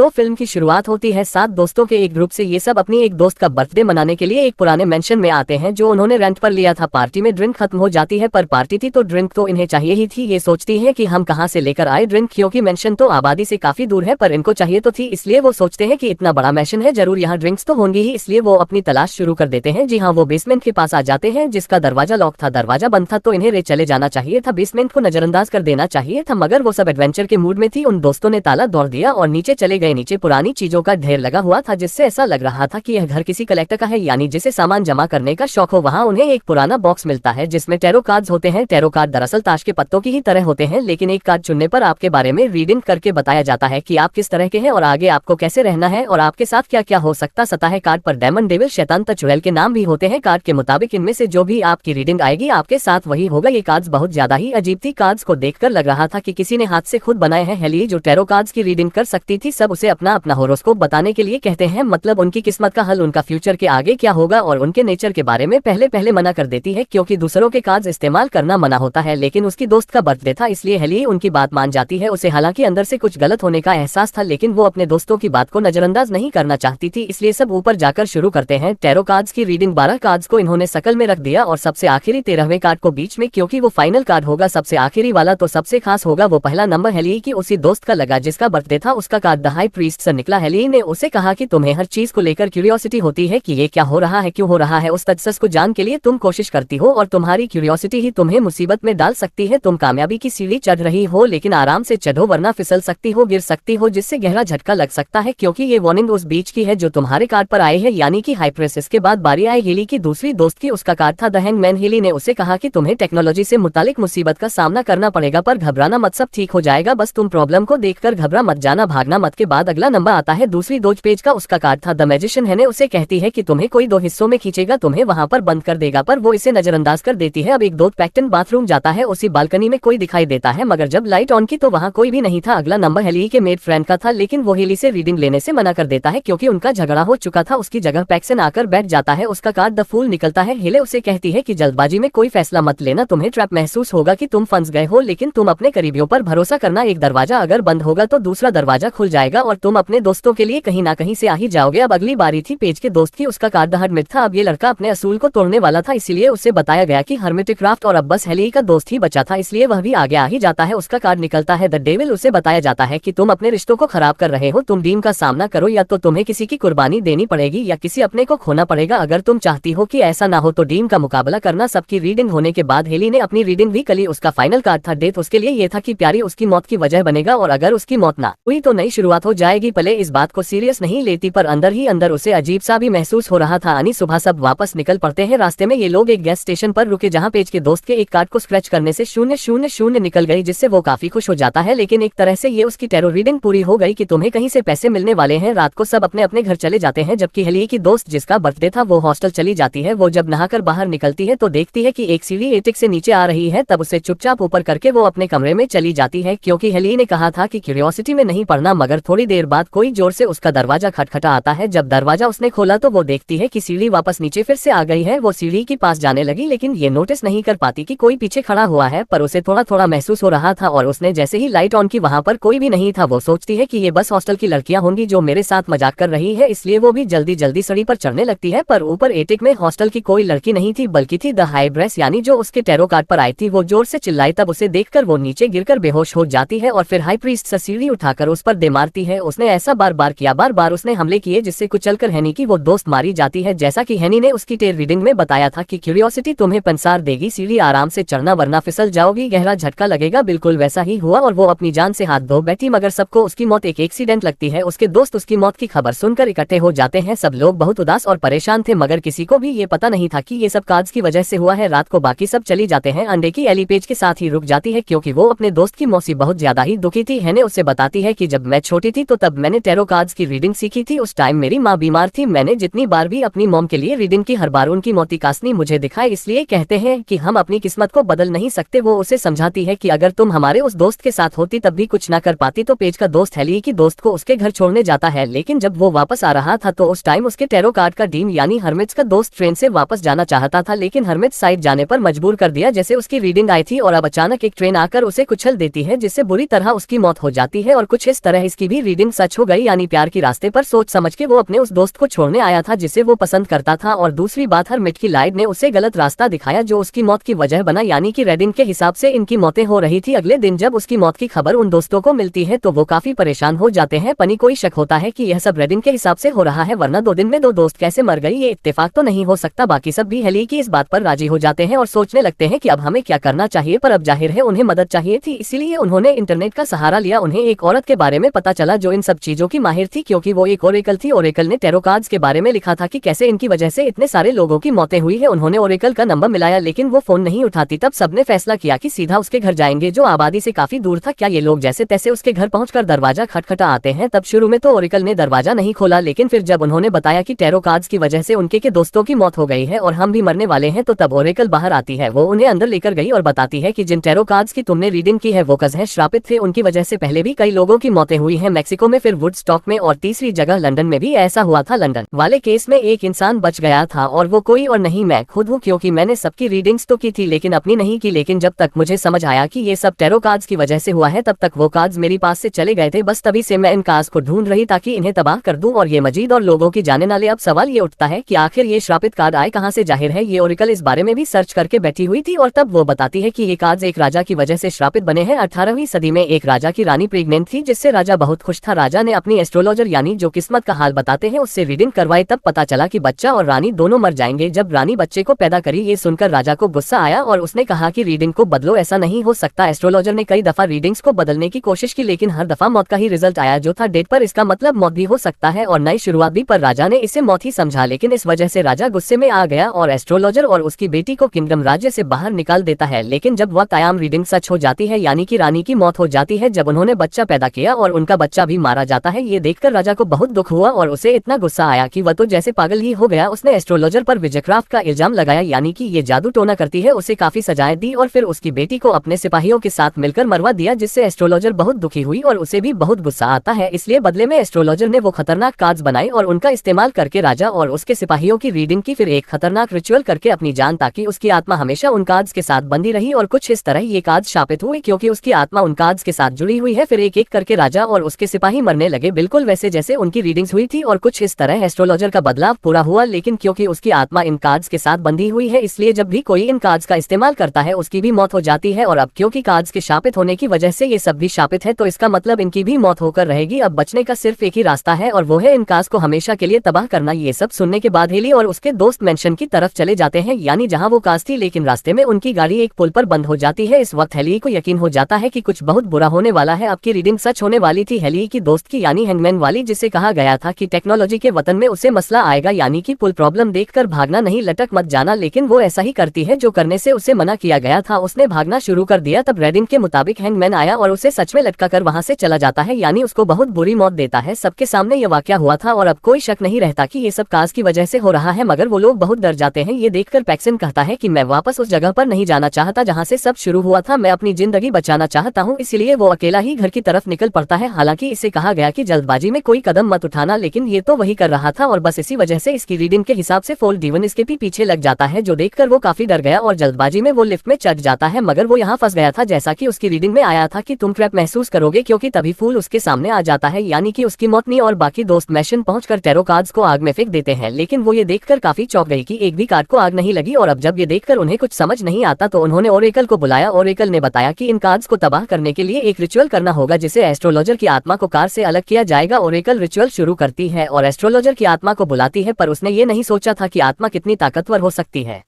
तो फिल्म की शुरुआत होती है 7 दोस्तों के एक ग्रुप से। ये सब अपनी एक दोस्त का बर्थडे मनाने के लिए एक पुराने मेंशन में आते हैं जो उन्होंने रेंट पर लिया था। पार्टी में ड्रिंक खत्म हो जाती है, पर पार्टी थी तो ड्रिंक तो इन्हें चाहिए ही थी। ये सोचती है कि हम कहाँ से लेकर आए ड्रिंक, क्योंकि मेंशन तो आबादी से काफी दूर है, पर इनको चाहिए तो थी। इसलिए वो सोचते हैं कि इतना बड़ा मेंशन है, जरूर यहाँ ड्रिंक्स तो होंगी ही। इसलिए वो अपनी तलाश शुरू कर देते हैं। जी हाँ, वो बेसमेंट के पास आ जाते हैं जिसका दरवाजा लॉक था। दरवाजा बंद था तो इन्हें चले जाना चाहिए था, बेसमेंट को नजरअंदाज कर देना चाहिए था, मगर वो सब एडवेंचर के मूड में थी। उन दोस्तों ने ताला तोड़ दिया और नीचे चले गए। नीचे पुरानी चीजों का ढेर लगा हुआ था, जिससे ऐसा लग रहा था कि यह घर किसी कलेक्टर का है, यानी जिसे सामान जमा करने का शौक हो। वहाँ उन्हें एक पुराना बॉक्स मिलता है जिसमें टैरो कार्ड्स होते हैं। टैरो कार्ड दरअसल ताश के पत्तों की ही तरह होते हैं, लेकिन एक कार्ड चुनने पर आपके बारे में रीडिंग करके बताया जाता है कि आप किस तरह के हैं और आगे आपको कैसे रहना है और आपके साथ क्या क्या हो सकता है। कार्ड पर डेमन, डेविल, शैतान, चुड़ैल के नाम भी होते हैं। कार्ड के मुताबिक इनमें से जो भी आपकी रीडिंग आएगी आपके साथ वही होगा। ये कार्ड्स बहुत ज्यादा ही अजीब थी। कार्ड्स को देखकर लग रहा था कि किसी ने हाथ से खुद बनाए हैं। हेली जो टैरो कार्ड्स की रीडिंग कर सकती थी, सब उसे अपना अपना होरोस्कोप बताने के लिए कहते हैं, मतलब उनकी किस्मत का हल, उनका फ्यूचर के आगे क्या होगा और उनके नेचर के बारे में पहले मना कर देती है, क्योंकि दूसरों के कार्ड्स इस्तेमाल करना मना होता है। लेकिन उसकी दोस्त का बर्थडे था, इसलिए हेली उनकी बात मान जाती है। उसे हालांकि अंदर से कुछ गलत होने का एहसास था, लेकिन वो अपने दोस्तों की बात को नजरअंदाज नहीं करना चाहती थी। इसलिए सब ऊपर जाकर शुरू करते हैं। टैरो कार्ड्स की रीडिंग 12 कार्ड्स को इन्होंने शकल में रख दिया और सबसे आखिरी 13वें कार्ड को बीच में, क्योंकि वो फाइनल कार्ड होगा। सबसे आखिरी वाला तो सबसे खास होगा। वो पहला नंबर हेली की उसी दोस्त का लगा जिसका बर्थडे था। उसका कार्ड द हाई प्रीस्ट से निकला। हेली ने उसे कहा कि तुम्हें हर चीज को लेकर क्यूरियोसिटी होती है कि ये क्या हो रहा है, क्यों हो रहा है। उस तजस्सुस को जान के लिए तुम कोशिश करती हो और तुम्हारी क्यूरियोसिटी ही तुम्हें मुसीबत में डाल सकती है। तुम कामयाबी की सीढ़ी चढ़ रही हो, लेकिन आराम से चढ़ो वरना फिसल सकती हो, गिर सकती हो, जिससे गहरा झटका लग सकता है, क्योंकि ये वार्निंग उस बीच की है जो तुम्हारे कार्ड पर आए हैं, यानी कि हाई प्रीस्ट। इसके बाद बारी आई हेली की दूसरी दोस्त की। उसका कार्ड था द हैंगमैन। हेली ने उसे कहा कि तुम्हें टेक्नोलॉजी से मुतालिक मुसीबत का सामना करना पड़ेगा, पर घबराना मत, सब ठीक हो जाएगा, बस तुम प्रॉब्लम को देखकर घबरा मत जाना, भागना मत। के बाद अगला नंबर आता है दूसरी 2 पेज का। उसका कार्ड था द मैजिशियन। हेने उसे कहती है कि तुम्हें कोई 2 हिस्सों में खींचेगा, तुम्हें वहाँ पर बंद कर देगा, पर वो इसे नजरअंदाज कर देती है। अब एक दोस्त पैक्टन बाथरूम जाता है। उसी बालकनी में कोई दिखाई देता है, मगर जब लाइट ऑन की तो वहाँ कोई भी नहीं था। अगला नंबर हेली के मेड फ्रेंड का था, लेकिन वो हेली से रीडिंग लेने से मना कर देता है क्योंकि उनका झगड़ा हो चुका था। उसकी जगह पैक्सन आकर बैठ जाता है। उसका कार्ड द फूल निकलता है। हेले उसे कहती है कि जल्दबाजी में कोई फैसला मत लेना, तुम्हें ट्रैप महसूस होगा कि तुम फंस गए हो, लेकिन तुम अपने करीबियों पर भरोसा करना। एक दरवाजा अगर बंद होगा तो दूसरा दरवाजा खुल जाएगा और तुम अपने दोस्तों के लिए कहीं ना कहीं से आ ही जाओगे। अब अगली बारी थी पेज के दोस्त की। उसका कार्ड द हर्मिट था। अब ये लड़का अपने असूल को तोड़ने वाला था, इसीलिए उसे बताया गया कि हर्मिटिक क्राफ्ट, और अब बस हेली का दोस्त ही बचा था, इसलिए वह भी आगे आ ही जाता है। उसका कार्ड निकलता है द डेविल। उसे बताया जाता है कि तुम अपने रिश्तों को खराब कर रहे हो, तुम डीम का सामना करो, या तो तुम्हें किसी की कुर्बानी देनी पड़ेगी या किसी अपने को खोना पड़ेगा। अगर तुम चाहती हो कि ऐसा ना हो तो डीम का मुकाबला करना। सबकी रीडिंग होने के बाद हेली ने अपनी रीडिंग भी कली। उसका फाइनल कार्ड था डेथ। उसके लिए ये था कि प्यारी उसकी मौत की वजह बनेगा, और अगर उसकी मौत ना हुई तो नई शुरुआत हो जाएगी। पले इस बात को सीरियस नहीं लेती, पर अंदर ही अंदर उसे अजीब सा भी महसूस हो रहा था। आनी सुबह सब वापस निकल पड़ते हैं। रास्ते में ये लोग एक गैस स्टेशन पर रुके, जहाँ पेज के दोस्त के एक कार्ड को स्क्रैच करने से 000 निकल गई, जिससे वो काफी खुश हो जाता है। लेकिन एक तरह से ये उसकी टैरो रीडिंग पूरी हो गई कि तुम्हें कहीं से पैसे मिलने वाले हैं। रात को सब अपने अपने घर चले जाते हैं, जबकि हेली की दोस्त जिसका बर्थडे था वो हॉस्टल चली जाती है। वो जब नहाकर बाहर निकलती है तो देखती है कि एक सीढ़ी एटिक से नीचे आ रही है। तब उसे चुपचाप ऊपर करके वो अपने कमरे में चली जाती है, क्योंकि हेली ने कहा था कि क्यूरियोसिटी में नहीं पढ़ना। मगर थोड़ी देर बाद कोई जोर से उसका दरवाजा खटखटा आता है। जब दरवाजा उसने खोला तो वो देखती है कि सीढ़ी वापस नीचे फिर से आ गई है। वो सीढ़ी के पास जाने लगी, लेकिन ये नोटिस नहीं कर पाती कि कोई पीछे खड़ा हुआ है, पर उसे थोड़ा थोड़ा महसूस हो रहा था। और उसने जैसे ही लाइट ऑन की वहाँ पर कोई भी नहीं था। वो सोचती है कि ये बस हॉस्टल की लड़कियां होंगी जो मेरे साथ मजाक कर रही है, इसलिए वो भी जल्दी जल्दी सड़ी पर चढ़ने लगती है। पर ऊपर एटिक में हॉस्टल की कोई लड़की नहीं थी, बल्कि थी द हाई ब्रेस, यानी जो उसके टैरो कार्ड पर आई थी। वो जोर से चिल्लाई, तब उसे देखकर वो नीचे गिरकर बेहोश हो जाती है और फिर हाई प्रीस्ट से सीढ़ी उठाकर उस पर दे मारती है। उसने ऐसा बार बार किया, बार बार उसने हमले किए, जिससे कुचलकर हैनी की वो दोस्त मारी जाती है। जैसा कि हैनी ने उसकी टेर रीडिंग में बताया था कि क्यूरियोसिटी तुम्हें पंसार देगी, सीढ़ी आराम से चढ़ना वरना फिसल जाओगी, गहरा झटका लगेगा। बिल्कुल वैसा ही हुआ और वो अपनी जान से हाथ धो बैठी, मगर सबको उसकी मौत एक एक्सीडेंट लगती है। उसके दोस्त उसकी मौत की खबर सुनकर इकट्ठे हो जाते हैं। सब लोग बहुत उदास और परेशान थे, मगर किसी को भी ये पता नहीं था कि ये सब कार्ड्स की वजह से हुआ है। रात को बाकी सब चली जाते हैं। अंडे की एली पेज के साथ ही रुक जाती है, क्योंकि वो अपने दोस्त की मौसी बहुत ज्यादा ही दुखी थी। हैने उससे बताती है कि जब मैं छोटी थी तो तब मैंने टैरो कार्ड्स की रीडिंग सीखी थी। उस टाइम मेरी माँ बीमार थी। मैंने जितनी बार भी अपनी मॉम के लिए रीडिंग की, हर बार उनकी मौती कासनी मुझे दिखाए। इसलिए कहते हैं कि हम अपनी किस्मत को बदल नहीं सकते। वो उसे समझाती है कि अगर तुम हमारे उस दोस्त के साथ होती तब भी कुछ ना कर पाती। तो पेज का दोस्त हेली की दोस्त को उसके घर छोड़ने जाता है, लेकिन जब वो वापस आ रहा था तो उस टाइम उसके टैरो कार्ड का डीम यानी हर्मिट्स का दोस्त ट्रेन से वापस जाना चाहता था, लेकिन हर्मिट्स साइड जाने पर मजबूर कर दिया जैसे उसकी रीडिंग आई थी। और अब अचानक एक ट्रेन आकर उसे कुचल देती है, जिससे बुरी तरह उसकी मौत हो जाती है। और कुछ इस तरह इसकी भी रीडिंग सच हो गई, यानी प्यार के रास्ते पर सोच समझ के वो अपने उस दोस्त को छोड़ने आया था जिसे वो पसंद करता था। और दूसरी बात, हर मिट की लाइट ने उसे गलत रास्ता दिखाया जो उसकी मौत की वजह बना, यानी कि रेडिन के हिसाब से इनकी मौतें हो रही थी। अगले दिन जब उसकी मौत की खबर उन दोस्तों को मिलती है तो वो काफी परेशान हो जाते हैं। पनी कोई शक होता है कि यह सब रेडिन के हिसाब से हो रहा है, वरना 2 दिन में 2 दोस्त कैसे मर गई, ये इत्तेफाक तो नहीं हो सकता। बाकी सब भी हेली की इस बात पर राजी हो जाते हैं और सोचने लगते हैं कि अब हमें क्या करना चाहिए, पर अब जाहिर है उन्हें मदद चाहिए थी, इसीलिए उन्होंने इंटरनेट का सहारा लिया। उन्हें एक औरत के बारे में पता चला जो इन सब चीजों की माहिर थी, क्योंकि वो एक ओरेकल थी। ओरेकल ने टैरो कार्ड्स के बारे में लिखा था कि कैसे इनकी वजह से इतने सारे लोगों की मौतें हुई है। उन्होंने ओरेकल का नंबर मिलाया लेकिन वो फोन नहीं उठाती। तब सबने फैसला किया कि सीधा उसके घर जाएंगे जो आबादी से काफी दूर था। क्या ये लोग जैसे तैसे उसके घर पहुंचकर दरवाजा खटखटा आते हैं। तब शुरू में तो ओरेकल ने दरवाजा नहीं खोला, लेकिन फिर जब उन्होंने बताया कि टैरो कार्ड्स की वजह से उनके दोस्तों की मौत हो गई है और हम भी मरने वाले हैं, तो तब ओरेकल बाहर आती है। वो उन्हें अंदर लेकर गई और बताती है कि जिन टैरो कार्ड्स की तुमने रीडिंग की है वो कज़ है, श्रापित थे। उनकी वजह से पहले भी कई लोगों की मौतें हुई हैं, मैक्सिको में, फिर वुडस्टॉक में और तीसरी जगह लंदन में भी ऐसा हुआ था। लंदन वाले केस में एक इंसान बच गया था और वो कोई और नहीं मैं खुद हूँ, क्योंकि मैंने सबकी रीडिंग्स तो की थी लेकिन अपनी नहीं की। लेकिन जब तक मुझे समझ आया कि ये सब टैरो कार्ड्स की वजह से हुआ है तब तक वो कार्ड्स मेरे पास से चले गए थे। बस तभी से मैं इन कार्ड्स को ढूंढ रही ताकि इन्हें तबाह कर दूं और ये मजीद और लोगों की जाने ना ले। अब सवाल ये उठता है कि आखिर ये श्रापित कार्ड आए कहां से। जाहिर है ये ओरेकल इस बारे में भी सर्च करके बैठी हुई थी और तब वो बताती है कि ये कार्ड्स एक राजा की वजह से श्रापित बने हैं। 18वीं सदी में एक राजा की रानी प्रेग्नेंट थी जिससे राजा बहुत खुश था। राजा ने अपनी एस्ट्रोलॉजर यानी जो किस्मत का हाल बताते हैं उससे रीडिंग करवाई। तब पता चला कि बच्चा और रानी दोनों मर जाएंगे। जब रानी बच्चे को पैदा करी ये सुनकर राजा को गुस्सा आया और उसने कहा कि रीडिंग को बदलो, ऐसा नहीं हो सकता। एस्ट्रोलॉजर ने कई दफा रीडिंग्स को बदलने की कोशिश की लेकिन हर दफा मौत का ही रिजल्ट आया जो था डेट पर। इसका मतलब मौत भी हो सकता है और नई शुरुआत भी, पर राजा ने इसे मौत ही समझा। लेकिन इस वजह से राजा गुस्से में आ गया और एस्ट्रोलॉजर और उसकी बेटी को किंगडम राज्य से बाहर निकाल देता है। लेकिन जब वक्त आया रीडिंग सच हो जाती है, यानी कि रानी की मौत हो जाती है जब उन्होंने बच्चा पैदा किया और उनका बच्चा भी मारा जाता है। ये देखकर राजा को बहुत दुख हुआ और उसे इतना गुस्सा आया कि वह तो जैसे पागल ही हो गया। उसने एस्ट्रोलॉजर पर विजयक्राफ्ट का इल्जाम लगाया, यानी कि ये जादू टोना करती है। उसे काफी सजाएं दी और फिर उसकी बेटी को अपने सिपाहियों के साथ मिलकर मरवा दिया, जिससे एस्ट्रोलॉजर बहुत दुखी हुई और उसे भी बहुत गुस्सा आता है। इसलिए बदले में एस्ट्रोलॉजर ने वो खतरनाक कार्ड्स बनाए और उनका इस्तेमाल करके राजा और उसके सिपाहियों की रीडिंग की, फिर एक खतरनाक रिचुअल करके अपनी जान, ताकि उसकी आत्मा हमेशा उन कार्ड्स के साथ बंधी रही। और कुछ इस तरह ये कार्ड्स शापित हुए क्योंकि उसकी आत्मा उन कार्ड्स के साथ जुड़ी हुई है। फिर एक एक करके राजा और उसके सिपाही मरने लगे, बिल्कुल वैसे जैसे उनकी रीडिंग्स हुई थी। और कुछ इस तरह एस्ट्रोलॉजर का बदलाव पूरा हुआ, लेकिन क्योंकि उसकी आत्मा इन कार्ड्स के साथ बंधी हुई है इसलिए जब भी कोई इन कार्ड्स का इस्तेमाल करता है उसकी भी मौत हो जाती है। और अब क्योंकि कार्ड्स के शापित होने की वजह से ये सब भी शापित है तो इसका मतलब इनकी भी मौत होकर रहेगी। अब बचने का सिर्फ एक ही रास्ता है और वो है इन कार्ड्स को हमेशा के लिए तबाह करना। ये सब सुनने के बाद हेली और उसके दोस्त मेंशन की तरफ चले जाते हैं, यानी जहां वो कार्ड्स थी, लेकिन रास्ते में उनकी गाड़ी एक पुल पर बंद हो जाती है। इस वक्त हेली को यकीन हो जाता है कि कुछ बहुत बुरा होने वाला है। अब की रीडिंग सच होने वाली थी हेली की दोस्त की, यानी हैंगमैन वाली, जिसे कहा गया था कि टेक्नोलॉजी के वतन में उसे मसला आएगा, यानी कि पुल प्रॉब्लम देखकर भागना नहीं, लटक मत जाना। लेकिन वो ऐसा ही करती है जो करने से उसे मना किया गया था। उसने भागना शुरू कर दिया। तब रेडिन के मुताबिक हैंगमैन आया और उसे सच में लटका कर वहां से चला जाता है, यानी उसको बहुत बुरी मौत देता है। सबके सामने ये वाकया हुआ था और अब कोई शक नहीं रहता कि ये सब काज की वजह से हो रहा है, मगर वो लोग बहुत डर जाते हैं। ये देखकर पैक्सन कहता है कि मैं वापस उस जगह पर नहीं जाना चाहता जहाँ से सब शुरू हुआ था, मैं अपनी जिंदगी बचाना चाहता हूँ। इसलिए वो अकेला ही घर की तरफ निकल पड़ता है। हालांकि इसे कहा गया कि जल्दबाजी में कोई कदम मत उठाना, लेकिन ये तो वही कर रहा था और बस इसी वजह से इसकी रीडिंग के हिसाब से फोल्ड डीवन इसके भी पीछे लग जाता है, जो देखकर वो काफी डर गया और जल्दबाजी में वो लिफ्ट में चढ़ जाता है। मगर वो यहाँ फंस गया था जैसा कि उसकी रीडिंग में आया था कि तुम ट्रैप महसूस करोगे, क्योंकि तभी फूल उसके सामने आ जाता है, यानी कि उसकी मोटनी और बाकी दोस्त मैशन पहुंचकर टैरो कार्ड्स को आग में फेंक देते हैं। लेकिन वो ये देखकर काफी चौंक गई कि एक भी कार्ड को आग नहीं लगी। और अब जब ये देखकर उन्हें कुछ समझ नहीं आता तो उन्होंने ओरेकल को बुलाया। ओरेकल ने बताया कि इन कार्ड्स को तबाह करने के लिए एक रिचुअल करना होगा जिसे एस्ट्रोलॉजर की आत्मा को कार से अलग किया जाएगा। ओरेकल रिचुअल शुरू करती है और एस्ट्रोलॉजर की आत्मा को बुलाती है, पर उसने ये नहीं सोचा था कि आत्मा कितनी ताकतवर हो सकती है।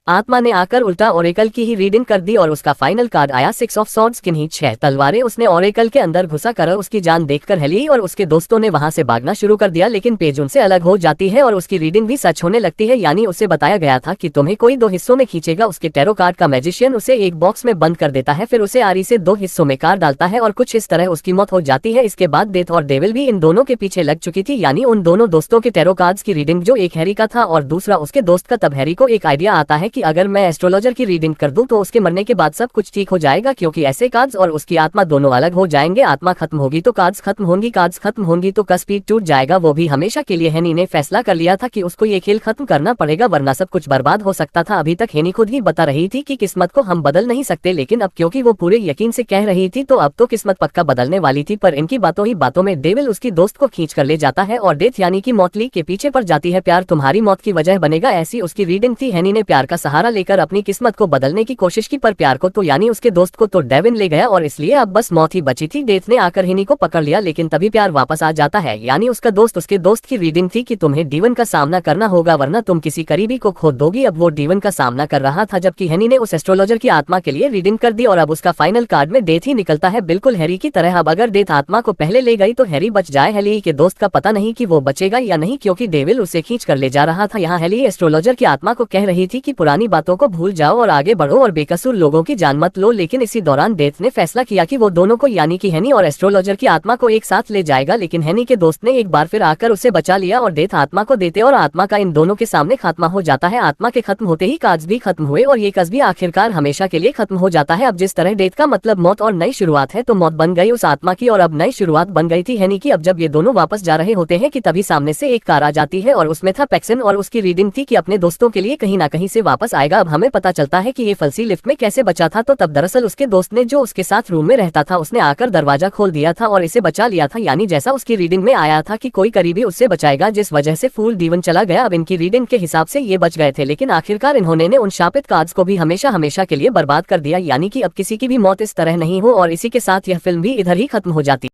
आत्मा ने आकर उल्टा ओरेकल की ही रीडिंग कर दी और उसका फाइनल कार्ड आया 6 ऑफ सॉर्ड्स, किन्हीं 6 तलवारें। उसने ओरेकल के अंदर घुसा कर उसकी जान देखकर हेली और उसके दोस्तों ने वहां से भागना शुरू कर दिया, लेकिन पेज उनसे अलग हो जाती है और उसकी रीडिंग भी सच होने लगती है। यानी उसे बताया गया था कि तुम्हें कोई 2 हिस्सों में खींचेगा। उसके टैरो कार्ड का मैजिशियन उसे एक बॉक्स में बंद कर देता है, फिर उसे आरी से 2 हिस्सों में काट डालता है और कुछ इस तरह उसकी मौत हो जाती है। इसके बाद डेथ और डेविल भी इन दोनों के पीछे लग चुकी थी, यानी उन दोनों दोस्तों के टैरो कार्ड्स की रीडिंग, जो एक हैरी का था और दूसरा उसके दोस्त का। तब हैरी को एक आइडिया आता है कि अगर मैं एस्ट्रोलॉजर की रीडिंग कर दूं तो उसके मरने के बाद सब कुछ ठीक हो जाएगा, क्योंकि ऐसे कार्ड्स और उसकी आत्मा दोनों अलग हो जाएंगे। आत्मा खत्म होगी तो कार्ड्स खत्म होंगी, कार्ड्स खत्म होंगी तो कस्पीड टूट जाएगा, वो भी हमेशा के लिए। हेनी ने फैसला कर लिया था कि उसको ये खेल खत्म करना पड़ेगा वरना सब कुछ बर्बाद हो सकता था। अभी तक हेनी खुद ही बता रही थी कि किस्मत को हम बदल नहीं सकते, लेकिन अब क्योंकि वो पूरे यकीन से कह रही थी तो अब तो किस्मत पक्का बदलने वाली थी। पर इनकी बातों ही बातों में डेविल उसकी दोस्त को खींच कर ले जाता है और डेथ यानी कि मौत ली के पीछे पड़ जाती है। प्यार तुम्हारी मौत की वजह बनेगा, ऐसी उसकी रीडिंग थी। हेनी ने प्यार का सहारा लेकर अपनी किस्मत को बदलने की कोशिश की, पर प्यार को तो यानी उसके दोस्त को तो डेविन ले गया और इसलिए अब बस मौत ही बची थी। डेथ ने आकर हेनी को पकड़ लिया, लेकिन तभी प्यार वापस आ जाता है। यानी उसका दोस्त, उसके दोस्त की रीडिंग थी कि तुम्हें डीवन का सामना करना होगा वरना तुम किसी करीबी को खो दोगी। अब वो डीवन का सामना कर रहा था, जबकि हेनी ने उस एस्ट्रोलॉजर की आत्मा के लिए रीडिंग कर दी और अब उसका फाइनल कार्ड में डेथ ही निकलता है, बिल्कुल हैरी की तरह। अब अगर डेथ आत्मा को पहले ले गई तो हैरी बच जाए। हेली के दोस्त का पता नहीं कि वो बचेगा या नहीं, क्योंकि डेविल उसे खींच कर ले जा रहा था। यहाँ हेली एस्ट्रोलॉजर की आत्मा को कह रही थी कि पुरानी बातों को भूल जाओ और आगे बढ़ो और बेकसूर लोगों की जान मत लो, लेकिन इसी दौरान डेथ ने फैसला किया कि वो दोनों को यानी कि हेनी और एस्ट्रोलॉजर की आत्मा को एक साथ ले जाएगा। लेकिन हेनी के दोस्त ने एक बार फिर आकर उसे बचा लिया और डेथ आत्मा को देते और आत्मा का इन दोनों के सामने खात्मा हो जाता है। आत्मा के खत्म होते ही कार्ड्स भी खत्म हुए और ये कस भी आखिरकार हमेशा के लिए खत्म हो जाता है। अब जिस तरह डेथ का मतलब मौत और नई शुरुआत है, तो मौत बन गई उस आत्मा की और अब नई शुरुआत बन गई थी हेनी की। अब जब ये दोनों वापस जा रहे होते हैं कि तभी सामने से एक कार आ जाती है और उसमें था पैक्सन और उसकी रीडिंग थी कि अपने दोस्तों के लिए कहीं ना कहीं से वापस आएगा। अब हमें पता चलता है कि ये फलसी लिफ्ट में कैसे बचा था, तो तब दरअसल उसके दोस्त ने, जो उसके साथ रूम में रहता था, उसने आकर दरवाजा खोल दिया था और इसे बचा लिया था। यानी जैसा उसकी रीडिंग में आया था कि कोई करीबी उससे बचाएगा, जिस वजह से फूल डीवन चला गया। अब इनकी रीडिंग के हिसाब से ये बच गए थे, लेकिन आखिरकार इन्होंने उन शापित कार्ड्स को भी हमेशा हमेशा के लिए बर्बाद कर दिया। यानी कि अब किसी की भी मौत इस तरह नहीं हो और इसी के साथ यह फिल्म भी इधर ही खत्म हो जाती।